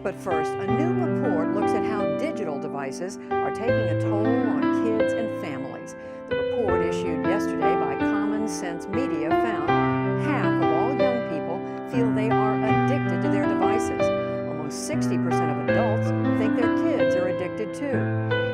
But first, a new report looks at how digital devices are taking a toll on kids and families. The report issued yesterday by Common Sense Media found half of all young people feel they are addicted to their devices. Almost 60% of adults think their kids are addicted too.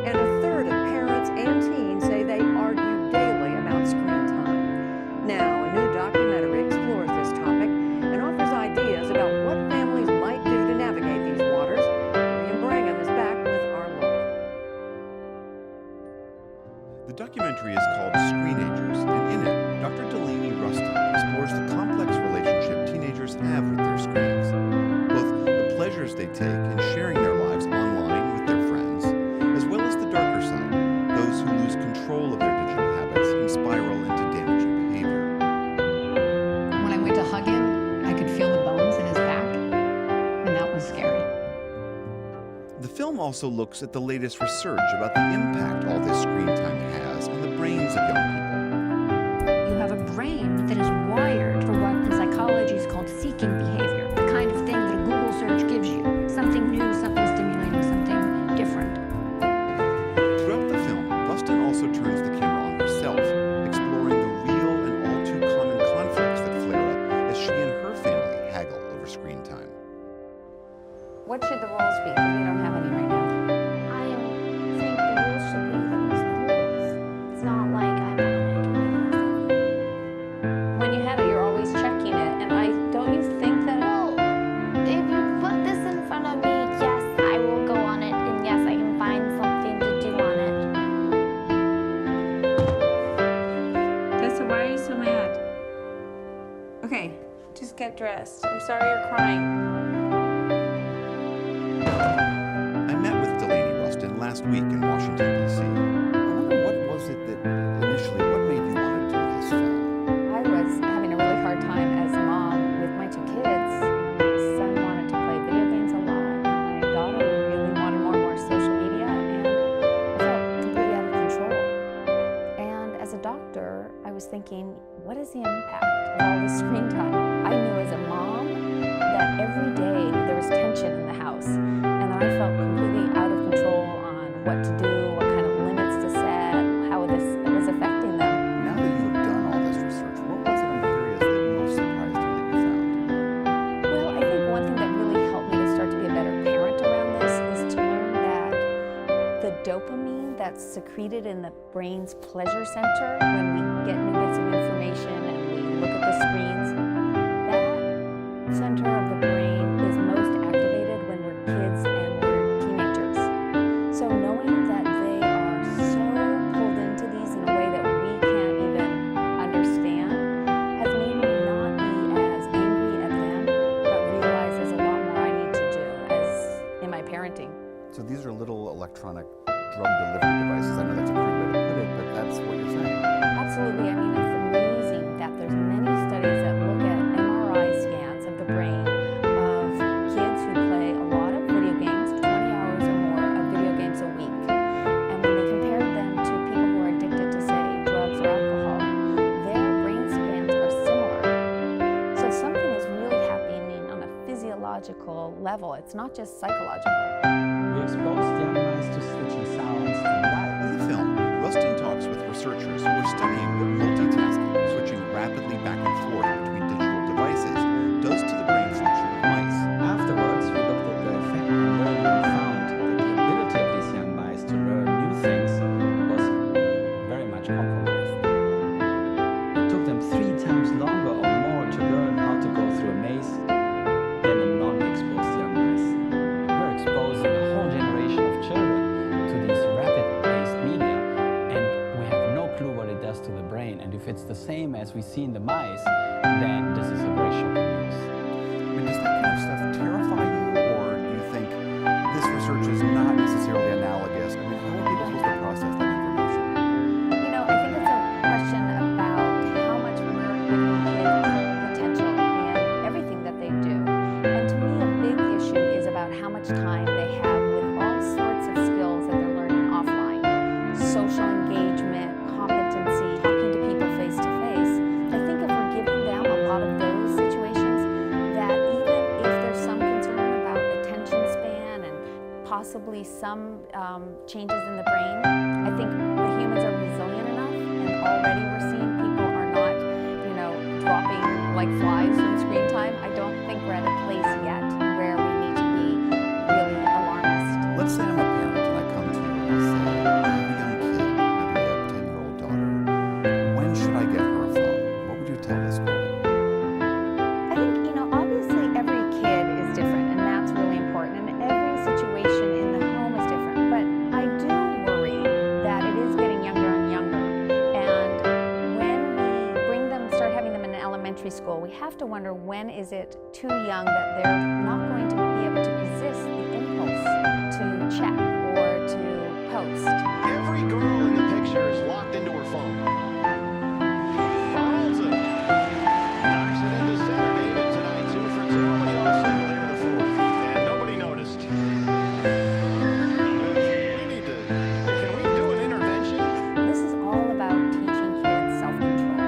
And a third of parents and teens say they argue daily about screen time. Now, a new documentary explores this topic and offers ideas about what families might do to navigate these waters. William Brangham is back with our look. The documentary is called Screenagers, and in it, Dr. Delaney Rustin explores the complex relationship teenagers have with their screens. Both the pleasures they take in sharing their lives online with their friends, as well as the darker side, those who lose control of their digital habits and spiral into damaging behavior. When I went to hug him, I could feel the bones in his back, and that was scary. The film also looks at the latest research about the impact all this screen time has on the brains of young people. You have a brain that is wired for what in psychology is called seeking behavior, the kind of thing that a Google search gives you. Something new, something stimulating, something different. Throughout the film, Rustin also turns the camera on herself, exploring the real and all too common conflicts that flare up as she and her family haggle over screen time. What should the rules be? Because we don't have any right now. I think the rules should be there's no rules. It's not like I'm on it. When you have it, you're always checking it, and don't you think that? Well, if you put this in front of me, yes, I will go on it, and yes, I can find something to do on it. Tessa, why are you so mad? Okay, just get dressed. I'm sorry you're crying. I met with Delaney Rustin last week in Washington, D.C. I wonder, what was it that initially, what made you want to do this film? I was having a really hard time as a mom with my two kids. My son wanted to play video games a lot, and my daughter really wanted more and more social media, and I felt completely out of control. And as a doctor, I was thinking, what is the impact of all this screen time? I knew as a mom that every day there was tension in the house, and that I felt completely out of control on what to do, what kind of limits to set, how this was affecting them. Now that you have done all this research, what was it in the areas that most surprised you that you found? Well, I think one thing that really helped me to start to be a better parent around this is to learn that the dopamine that's secreted in the brain's pleasure center when we get new bits of information and we look at the screens, that center of the brain is most activated when we're kids and we're teenagers. So knowing that they are so pulled into these in a way that we can't even understand has made me not be as angry at them, but realize there's a lot more I need to do as in my parenting. So these are little electronic drug delivery devices. I know that's a crude way to put it, but that's what you're saying. Absolutely. I mean, it's amazing that there's many studies that look at MRI scans of the brain of kids who play a lot of video games, 20 hours or more of video games a week. And when they compare them to people who are addicted to, say, drugs or alcohol, their brain scans are similar. So something is really happening on a physiological level. It's not just psychological. We exposed young minds to switching sounds and light. In the film, Rustin talks with researchers who are studying what multitasking, switching rapidly back and forth between digital devices, does to the brain function of mice. Afterwards, we looked at the effect on learning and found that the ability of these young mice to learn new things was very much compromised. It took them 3 times longer or more to learn how to go through a maze than the non-exposed young mice. We're exposing a whole generation of children to these rapid-paced media, and we have no clue what it does to the brain. And if it's the same as we see in the mice, then this is a very shocking news. I mean, does that kind of stuff terrify you, or do you think this research is not necessarily analogous? I mean, how are people supposed to process that information? You know, I think it's a question about how much we're giving kids potential in everything that they do. And to me, a big issue is about how much time they have with all sorts of skills that they're learning offline. Social engagement, competency, talking to people face to face. I think if we're giving them a lot of those possibly some changes in the brain. I think the humans are resilient enough, and already we're seeing people are not, dropping like flies from screen time. I don't think we're at a place yet where we need to be really alarmist. Let's say I'm a parent and I come to you and I say, I have a young kid, maybe a 10-year-old daughter. When should I get her a phone? What would you tell this girl? I think, obviously every kid is different, and that's really important, and every situation in the home is different, but I do worry that it is getting younger and younger, and when we bring them, start having them in elementary school, we have to wonder, when is it too young that they're not going to be able to resist the impulse to check or to post. Every girl in the picture is locked into her phone. Rolls it. Knocks it into center. David tonight, 2 for 2 on the off-single here in the fourth. And nobody noticed. Can we do an intervention? This is all about teaching kids self-control.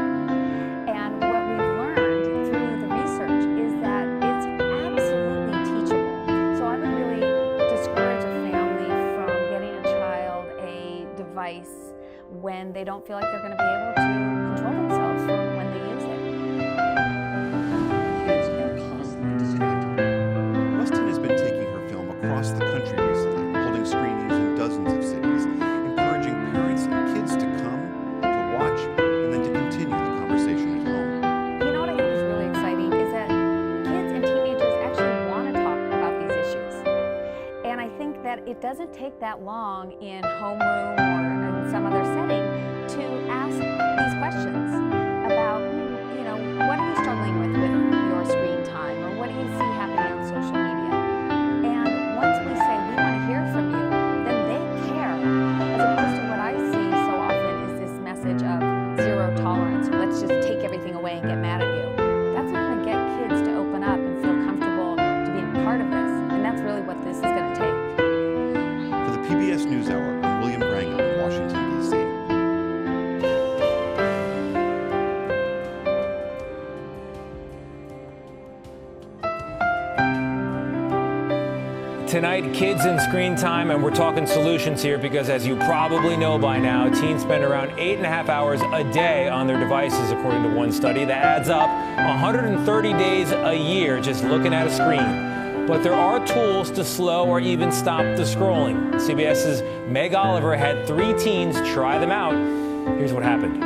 And what we've learned through the research is that it's absolutely teachable. So I would really discourage a family from getting a child a device when they don't feel like they're going to be able to control themselves from when they use it. Kids are constantly distracted. Rustin has been taking her film across the country recently, holding screenings in dozens of cities, encouraging parents and kids to come, to watch, and then to continue the conversation at home. What I think is really exciting is that kids and teenagers actually want to talk about these issues. And I think that it doesn't take that long in homeroom or in some other setting to ask these questions about, what are you struggling with your screen time, or what do you see happening on social media? And once we say we want to hear from you, then they care, as opposed to what I see so often is this message of zero tolerance, or let's just take everything away and get mad at you. That's not going to get kids to open up and feel comfortable to being part of this, and that's really what this is going to take. For the PBS NewsHour, I'm William Brangham in Washington, D.C. Tonight, kids and screen time, and we're talking solutions here because, as you probably know by now, teens spend around 8.5 hours a day on their devices, according to one study. That adds up 130 days a year just looking at a screen. But there are tools to slow or even stop the scrolling. CBS's Meg Oliver had 3 teens try them out. Here's what happened.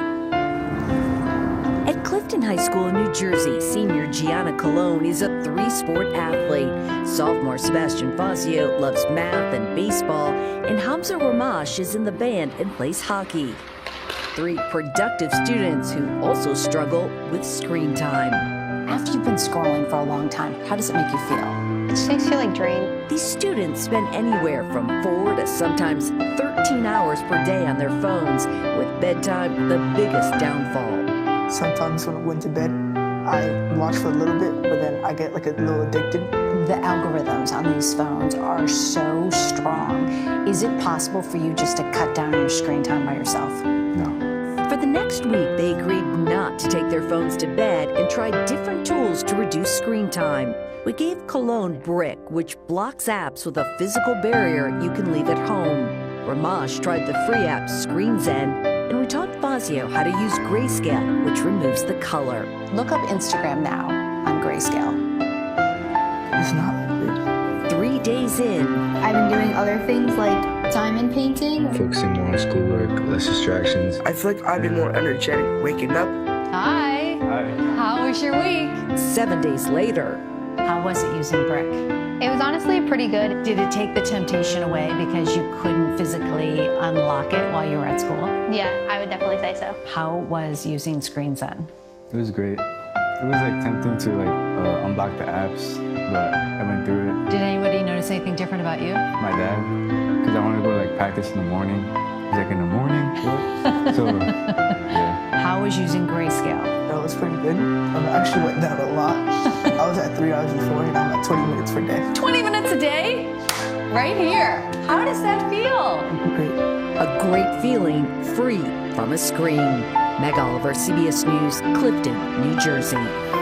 At Clifton High School in New Jersey, senior Gianna Colon is a 3-sport athlete. Sophomore Sebastian Fazio loves math and baseball, and Hamza Ramash is in the band and plays hockey. 3 productive students who also struggle with screen time. After you've been scrolling for a long time, how does it make you feel? It just makes you feel like drained. These students spend anywhere from 4 to sometimes 13 hours per day on their phones, with bedtime the biggest downfall. Sometimes when I went to bed, I watch for a little bit, but then I get like a little addicted. The algorithms on these phones are so strong. Is it possible for you just to cut down your screen time by yourself? No. For the next week, they agreed not to take their phones to bed and tried different tools to reduce screen time. We gave Cologne Brick, which blocks apps with a physical barrier you can leave at home. Ramash tried the free app Screen Zen, and we taught Fazio how to use Grayscale, which removes the color. Look up Instagram now on Grayscale. It's not like 3 days in, I've been doing other things like diamond painting. Focusing more on schoolwork, less distractions. I feel like I've been more energetic waking up. Hi. Hi. How was your week? 7 days later, How was it using Brick? It was honestly pretty good. Did it take the temptation away because you couldn't physically unlock it while you were at school? Yeah, I would definitely say so. How was using Screen Zen? It was great. It was tempting to unblock the apps, but I went through it. Did anybody notice anything different about you? My dad, because I wanted to go to practice in the morning. He's like, in the morning? What? So, yeah. How was using Grayscale? That was pretty good. I actually went down a lot. I was at 3 hours before, and I'm at 20 minutes per day. 20 minutes a day? Right here. How does that feel? Great. a great feeling free from a screen. Meg Oliver, CBS News, Clifton, New Jersey.